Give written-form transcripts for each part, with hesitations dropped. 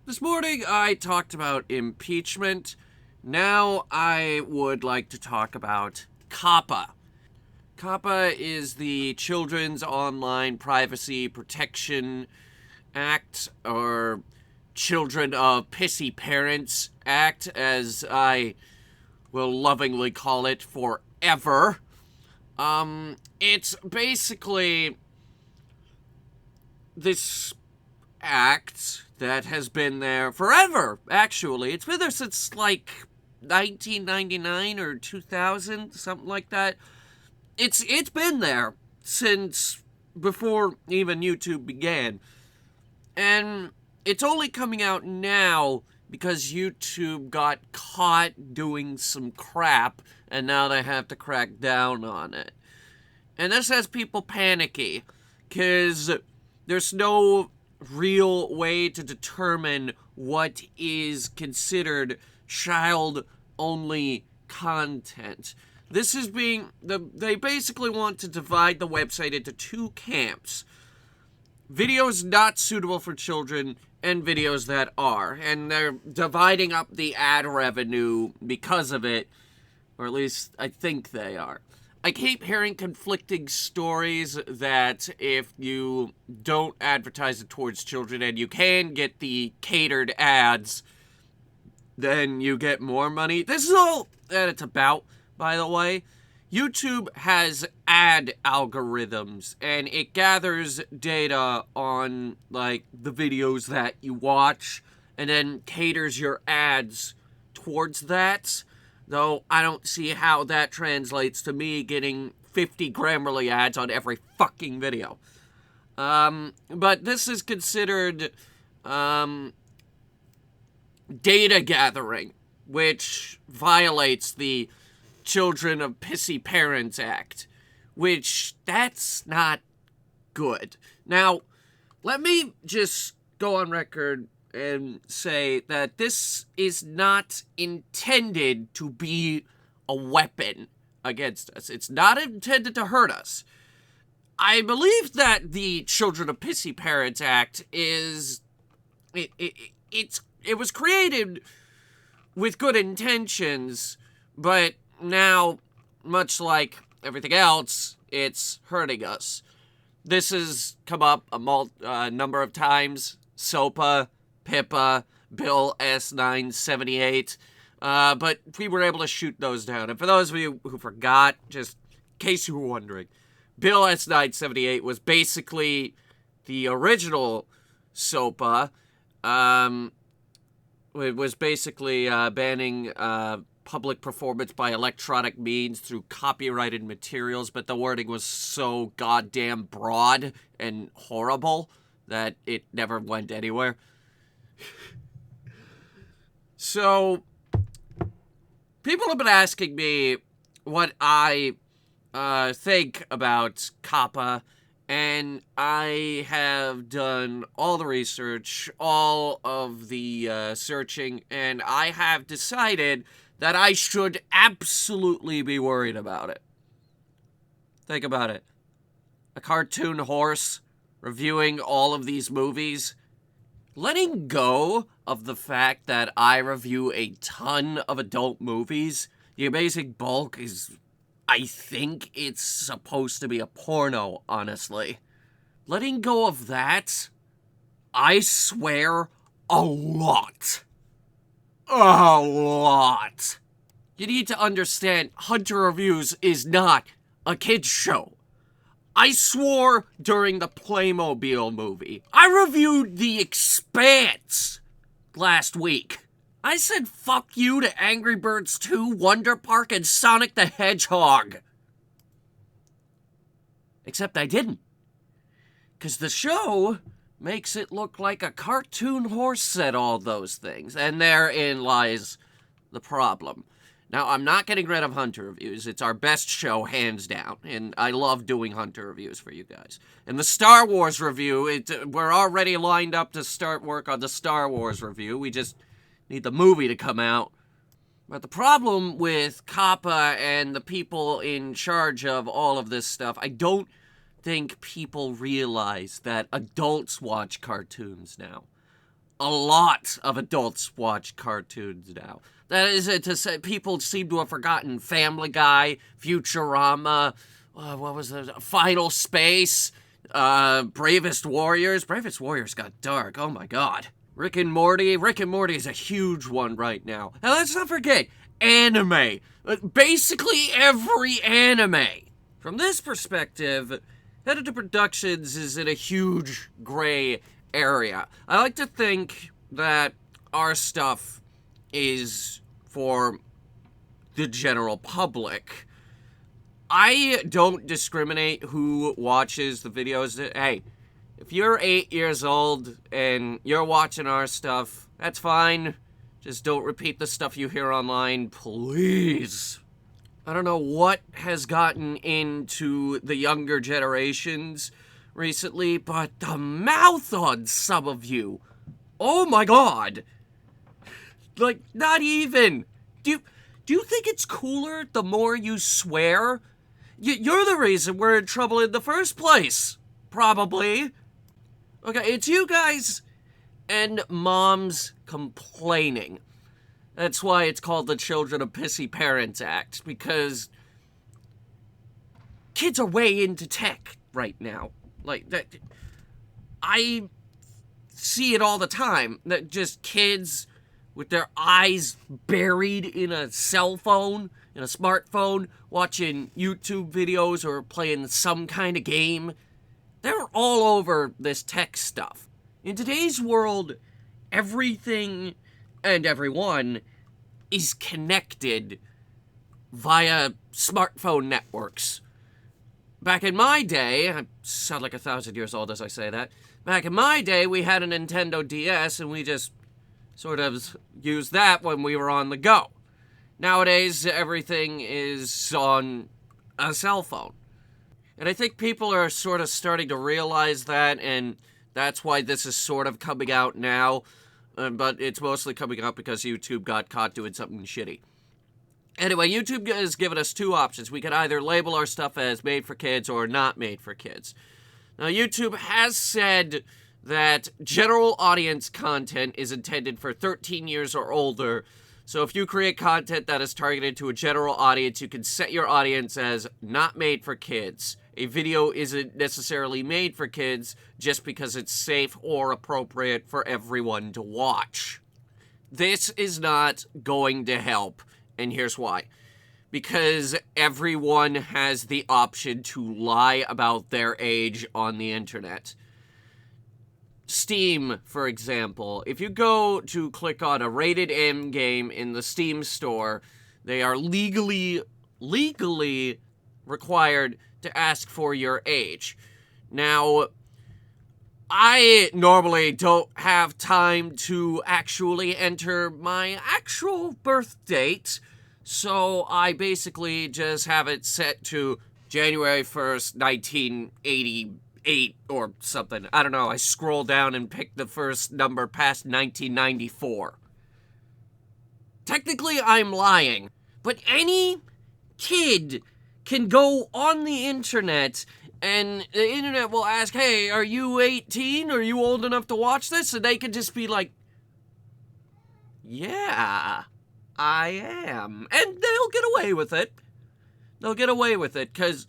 This morning I talked about impeachment. Now I would like to talk about Coppa. Coppa is the Children's Online Privacy Protection Act, or Children of Pissy Parents Act, as I will lovingly call it forever. It's basically this act that has been there forever, actually. It's been there since like 1999 or 2000, something like that. It's been there since before even YouTube began. And it's only coming out now because YouTube got caught doing some crap and now they have to crack down on it. And this has people panicky because there's no real way to determine what is considered child-only content. This is they basically want to divide the website into two camps. Videos not suitable for children and videos that are. And they're dividing up the ad revenue because of it, or at least I think they are. I keep hearing conflicting stories that if you don't advertise it towards children and you can get the catered ads, then you get more money. This is all that it's about, by the way. YouTube has ad algorithms, and it gathers data on, like, the videos that you watch, and then caters your ads towards that. Though I don't see how that translates to me getting 50 Grammarly ads on every fucking video. But this is considered data gathering, which violates the Children of Pissy Parents Act, which that's not good. Now, let me just go on record and say that this is not intended to be a weapon against us. It's not intended to hurt us. I believe that the Children of Pissy Parents Act is... It was created with good intentions, but now, much like everything else, it's hurting us. This has come up a number of times. SOPA, Pippa, Bill S978, but we were able to shoot those down. And for those of you who forgot, just in case you were wondering, Bill S978 was basically the original SOPA. It was basically banning public performance by electronic means through copyrighted materials, but the wording was so goddamn broad and horrible that it never went anywhere. So, people have been asking me what I think about Coppa, and I have done all the research, all of the searching, and I have decided that I should absolutely be worried about it. Think about it. A cartoon horse reviewing all of these movies. Letting go of the fact that I review a ton of adult movies, the amazing bulk is, I think it's supposed to be a porno, honestly. Letting go of that, I swear, a lot. A lot. You need to understand, Hunter Reviews is not a kid's show. I swore during the Playmobil movie. I reviewed The Expanse last week. I said fuck you to Angry Birds 2, Wonder Park, and Sonic the Hedgehog. Except I didn't. Because the show makes it look like a cartoon horse said all those things. And therein lies the problem. Now, I'm not getting rid of Hunter Reviews. It's our best show, hands down. And I love doing Hunter Reviews for you guys. And the Star Wars review, we're already lined up to start work on the Star Wars review. We just need the movie to come out. But the problem with Coppa and the people in charge of all of this stuff, I don't think people realize that adults watch cartoons now. a lot of adults watch cartoons now. That is to say, people seem to have forgotten Family Guy, Futurama, what was it, Final Space, Bravest Warriors. Bravest Warriors got dark, oh my god. Rick and Morty. Rick and Morty is a huge one right now. And let's not forget, anime. Basically every anime. From this perspective, Headhunter Productions is in a huge gray area. I like to think that our stuff is for the general public. I don't discriminate who watches the videos. Hey, if you're 8 years old and you're watching our stuff, that's fine. Just don't repeat the stuff you hear online, please. I don't know what has gotten into the younger generations recently, but the mouth on some of you. Oh my god. Like, not even. Do you think it's cooler the more you swear? You're the reason we're in trouble in the first place. Probably. Okay, it's you guys and moms complaining. That's why it's called the Children of Pissy Parents Act, because kids are way into tech right now. Like, that, I see it all the time, that just kids with their eyes buried in a cell phone, in a smartphone, watching YouTube videos or playing some kind of game. They're all over this tech stuff. In today's world, everything and everyone is connected via smartphone networks. Back in my day, I sound like 1,000 years old as I say that, back in my day we had a Nintendo DS and we just sort of used that when we were on the go. Nowadays, everything is on a cell phone. And I think people are sort of starting to realize that, and that's why this is sort of coming out now. But it's mostly coming out because YouTube got caught doing something shitty. Anyway, YouTube has given us two options. We can either label our stuff as made for kids or not made for kids. Now, YouTube has said that general audience content is intended for 13 years or older. So if you create content that is targeted to a general audience, you can set your audience as not made for kids. A video isn't necessarily made for kids just because it's safe or appropriate for everyone to watch. This is not going to help, and here's why. Because everyone has the option to lie about their age on the internet. Steam, for example, if you go to click on a rated M game in the Steam store, they are legally required to ask for your age. Now, I normally don't have time to actually enter my actual birth date, so I basically just have it set to January 1st, 1988 or something. I don't know, I scroll down and pick the first number past 1994. Technically, I'm lying, but any kid can go on the internet and the internet will ask, hey, are you 18? Are you old enough to watch this? And they can just be like, yeah, I am. And they'll get away with it. They'll get away with it because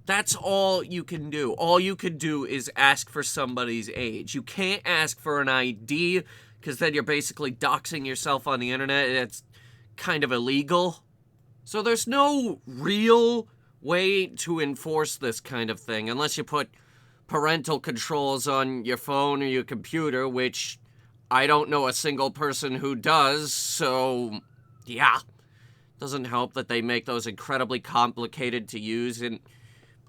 that's all you can do. All you can do is ask for somebody's age. You can't ask for an ID because then you're basically doxing yourself on the internet. It's kind of illegal. So there's no real way to enforce this kind of thing unless you put parental controls on your phone or your computer, which I don't know a single person who does, so yeah. Doesn't help that they make those incredibly complicated to use, and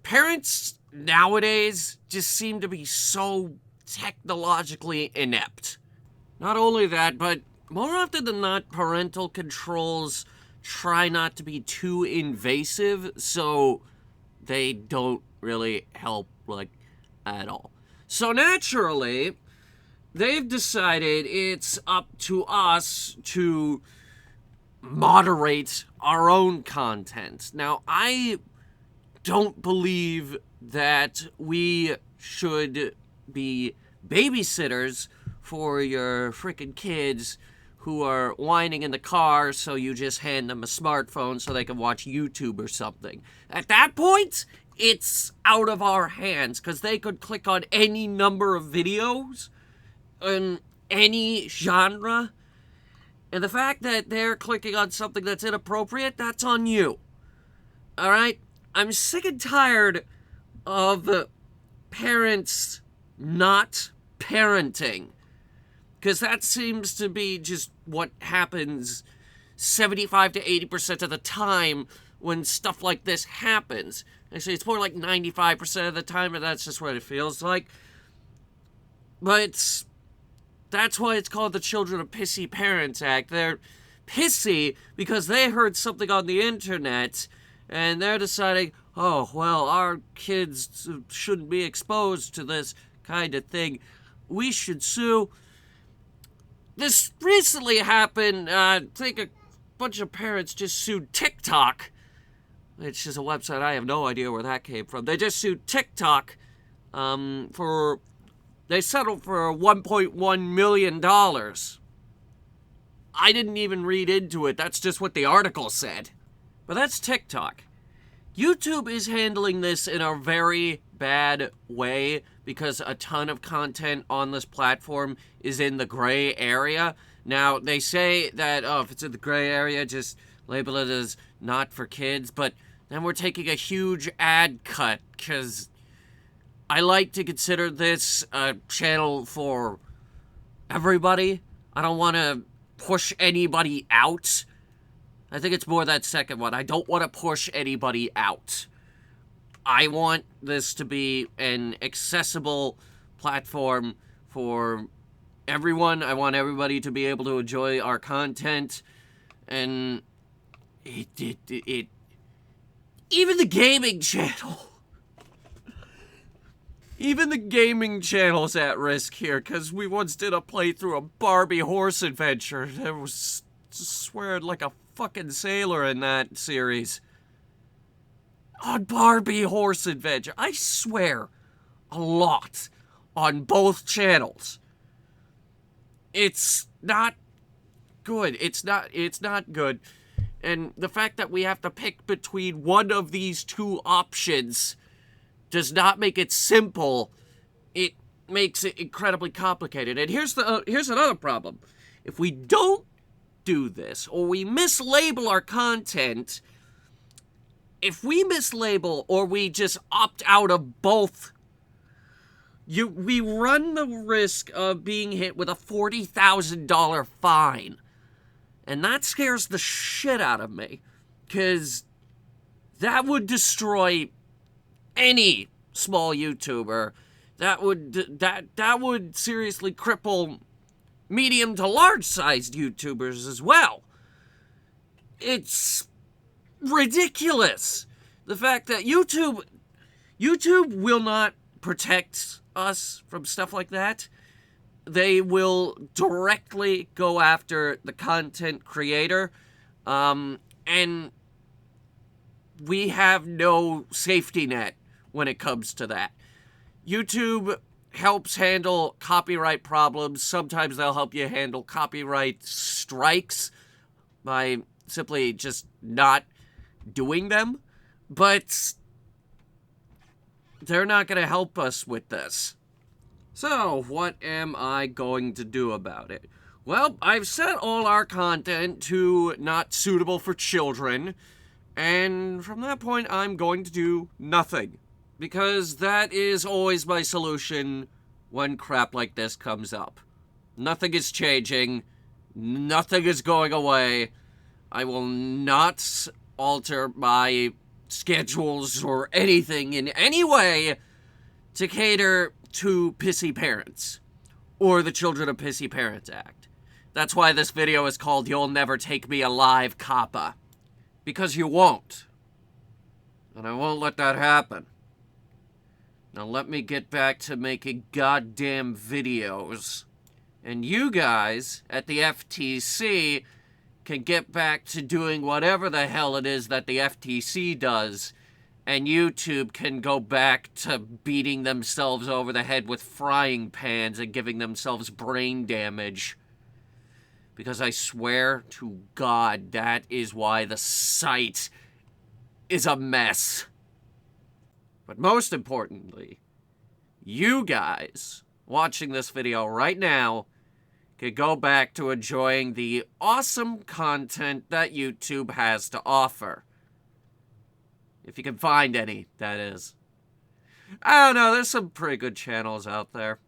parents nowadays just seem to be so technologically inept. Not only that, but more often than not, parental controls try not to be too invasive, so they don't really help, like, at all. So naturally, they've decided it's up to us to moderate our own content. Now, I don't believe that we should be babysitters for your freaking kids who are whining in the car, so you just hand them a smartphone so they can watch YouTube or something. At that point, it's out of our hands, because they could click on any number of videos in any genre, and the fact that they're clicking on something that's inappropriate, that's on you. Alright? I'm sick and tired of parents not parenting, because that seems to be just what happens 75 to 80% of the time when stuff like this happens. Actually, it's more like 95% of the time, but that's just what it feels like. But that's why it's called the Children of Pissy Parents Act. They're pissy because they heard something on the internet, and they're deciding, oh, well, our kids shouldn't be exposed to this kind of thing. We should sue. This recently happened. I think a bunch of parents just sued TikTok, which is a website. I have no idea where that came from. They just sued TikTok they settled for $1.1 million. I didn't even read into it. That's just what the article said. But that's TikTok. YouTube is handling this in a very bad way because a ton of content on this platform is in the gray area. Now, they say that, if it's in the gray area, just label it as not for kids, but then we're taking a huge ad cut, because I like to consider this a channel for everybody. I don't want to push anybody out. I think it's more that second one. I don't want to push anybody out. I want this to be an accessible platform for everyone. I want everybody to be able to enjoy our content. And it even the gaming channel. Even the gaming channel's at risk here, because we once did a playthrough of Barbie Horse Adventure. There was swearing like a fucking sailor in that series. On Barbie Horse Adventure. I swear a lot on both channels. It's not good. It's not good. And the fact that we have to pick between one of these two options does not make it simple. It makes it incredibly complicated. And here's another problem. If we don't do this, or we mislabel our content, if we mislabel or we just opt out of both, we run the risk of being hit with a $40,000 fine. And that scares the shit out of me, because that would destroy any small YouTuber. That would seriously cripple medium to large sized YouTubers as well. It's ridiculous. The fact that YouTube will not protect us from stuff like that. They will directly go after the content creator, and we have no safety net when it comes to that. YouTube helps handle copyright problems. Sometimes they'll help you handle copyright strikes by simply just not doing them, but they're not going to help us with this. So, what am I going to do about it? Well, I've set all our content to not suitable for children, and from that point, I'm going to do nothing. Because that is always my solution when crap like this comes up. Nothing is changing. Nothing is going away. I will not alter my schedules or anything in any way to cater to pissy parents or the Children of Pissy Parents Act. That's why this video is called You'll Never Take Me Alive, Coppa. Because you won't. And I won't let that happen. Now let me get back to making goddamn videos. And you guys at the FTC can get back to doing whatever the hell it is that the FTC does And YouTube can go back to beating themselves over the head with frying pans and giving themselves brain damage. Because I swear to God, that is why the site is a mess. But most importantly, you guys watching this video right now can go back to enjoying the awesome content that YouTube has to offer. If you can find any, that is. I don't know, there's some pretty good channels out there.